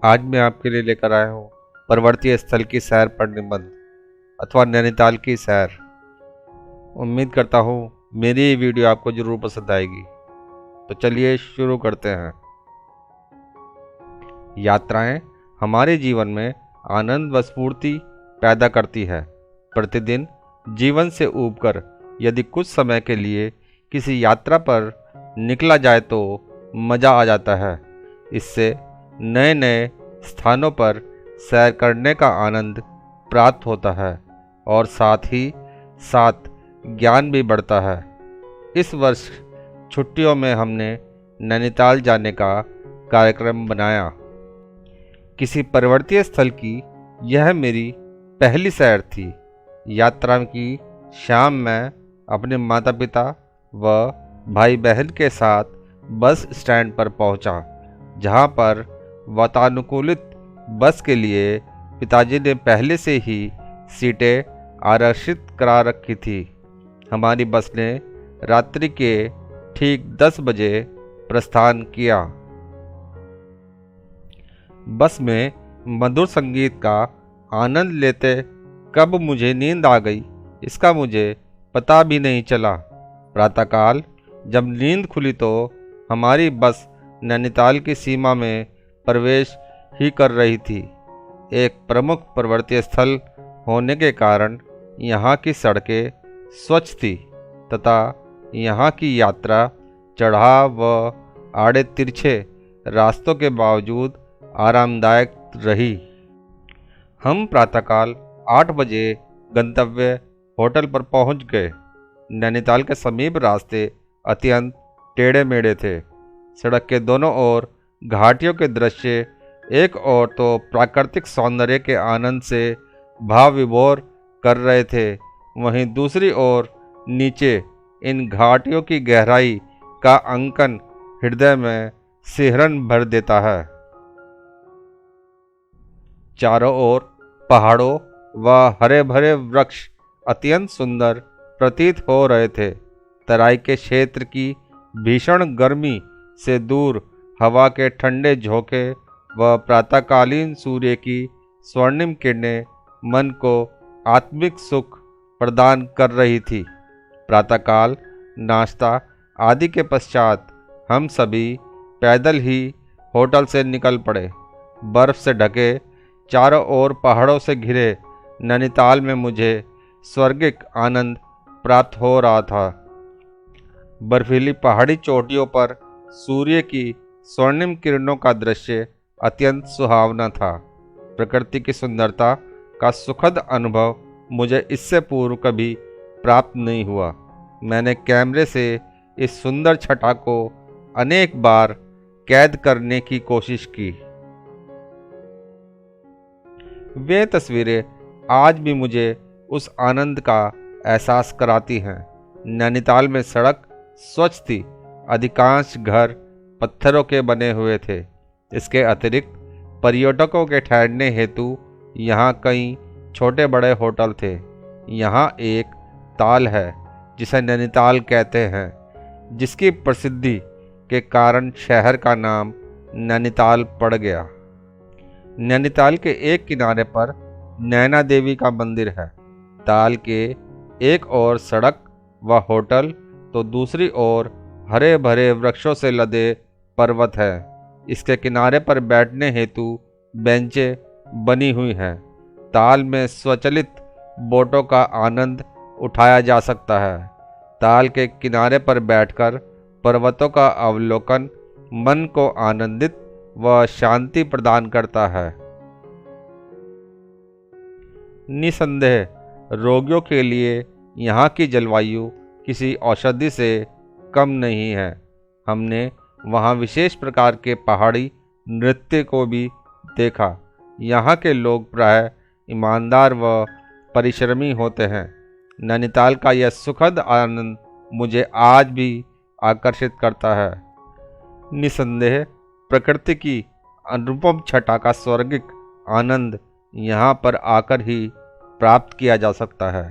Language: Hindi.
आज मैं आपके लिए लेकर आया हूँ पर्वतीय स्थल की सैर पर निबंध अथवा नैनीताल की सैर। उम्मीद करता हूँ मेरी ये वीडियो आपको जरूर पसंद आएगी। तो चलिए शुरू करते हैं। यात्राएं हमारे जीवन में आनंद व स्फूर्ति पैदा करती है। प्रतिदिन जीवन से ऊबकर यदि कुछ समय के लिए किसी यात्रा पर निकला जाए तो मज़ा आ जाता है। इससे नए नए स्थानों पर सैर करने का आनंद प्राप्त होता है और साथ ही साथ ज्ञान भी बढ़ता है। इस वर्ष छुट्टियों में हमने नैनीताल जाने का कार्यक्रम बनाया। किसी पर्वतीय स्थल की यह मेरी पहली सैर थी। यात्रा की शाम मैं अपने माता पिता व भाई बहन के साथ बस स्टैंड पर पहुंचा, जहां पर वातानुकूलित बस के लिए पिताजी ने पहले से ही सीटें आरक्षित करा रखी थी। हमारी बस ने रात्रि के ठीक 10 बजे प्रस्थान किया। बस में मधुर संगीत का आनंद लेते कब मुझे नींद आ गई इसका मुझे पता भी नहीं चला। प्रातःकाल जब नींद खुली तो हमारी बस नैनीताल की सीमा में प्रवेश ही कर रही थी। एक प्रमुख पर्वतीय स्थल होने के कारण यहाँ की सड़कें स्वच्छ थी तथा यहाँ की यात्रा चढ़ाव व आड़े तिरछे रास्तों के बावजूद आरामदायक रही। हम प्रातःकाल 8 बजे गंतव्य होटल पर पहुँच गए। नैनीताल के समीप रास्ते अत्यंत टेढ़े मेढ़े थे। सड़क के दोनों ओर घाटियों के दृश्य एक ओर तो प्राकृतिक सौंदर्य के आनंद से भाव विभोर कर रहे थे, वहीं दूसरी ओर नीचे इन घाटियों की गहराई का अंकन हृदय में सिहरन भर देता है। चारों ओर पहाड़ों व हरे भरे वृक्ष अत्यंत सुंदर प्रतीत हो रहे थे। तराई के क्षेत्र की भीषण गर्मी से दूर हवा के ठंडे झोंके व प्रातःकालीन सूर्य की स्वर्णिम किरणें मन को आत्मिक सुख प्रदान कर रही थी। प्रातःकाल नाश्ता आदि के पश्चात हम सभी पैदल ही होटल से निकल पड़े। बर्फ से ढके चारों ओर पहाड़ों से घिरे नैनीताल में मुझे स्वर्गिक आनंद प्राप्त हो रहा था। बर्फीली पहाड़ी चोटियों पर सूर्य की स्वर्णिम किरणों का दृश्य अत्यंत सुहावना था। प्रकृति की सुंदरता का सुखद अनुभव मुझे इससे पूर्व कभी प्राप्त नहीं हुआ। मैंने कैमरे से इस सुंदर छटा को अनेक बार कैद करने की कोशिश की। वे तस्वीरें आज भी मुझे उस आनंद का एहसास कराती हैं। नैनीताल में सड़क स्वच्छ थी। अधिकांश घर पत्थरों के बने हुए थे। इसके अतिरिक्त पर्यटकों के ठहरने हेतु यहाँ कई छोटे बड़े होटल थे। यहाँ एक ताल है जिसे नैनीताल कहते हैं, जिसकी प्रसिद्धि के कारण शहर का नाम नैनीताल पड़ गया। नैनीताल के एक किनारे पर नैना देवी का मंदिर है। ताल के एक ओर सड़क व होटल तो दूसरी ओर हरे भरे वृक्षों से लदे पर्वत है। इसके किनारे पर बैठने हेतु बेंचें बनी हुई हैं। ताल में स्वचालित बोटों का आनंद उठाया जा सकता है। ताल के किनारे पर बैठकर पर्वतों का अवलोकन मन को आनंदित व शांति प्रदान करता है। निसंदेह रोगियों के लिए यहाँ की जलवायु किसी औषधि से कम नहीं है। हमने वहाँ विशेष प्रकार के पहाड़ी नृत्य को भी देखा। यहाँ के लोग प्राय ईमानदार व परिश्रमी होते हैं। नैनीताल का यह सुखद आनंद मुझे आज भी आकर्षित करता है। निसंदेह प्रकृति की अनुपम छटा का स्वर्गिक आनंद यहाँ पर आकर ही प्राप्त किया जा सकता है।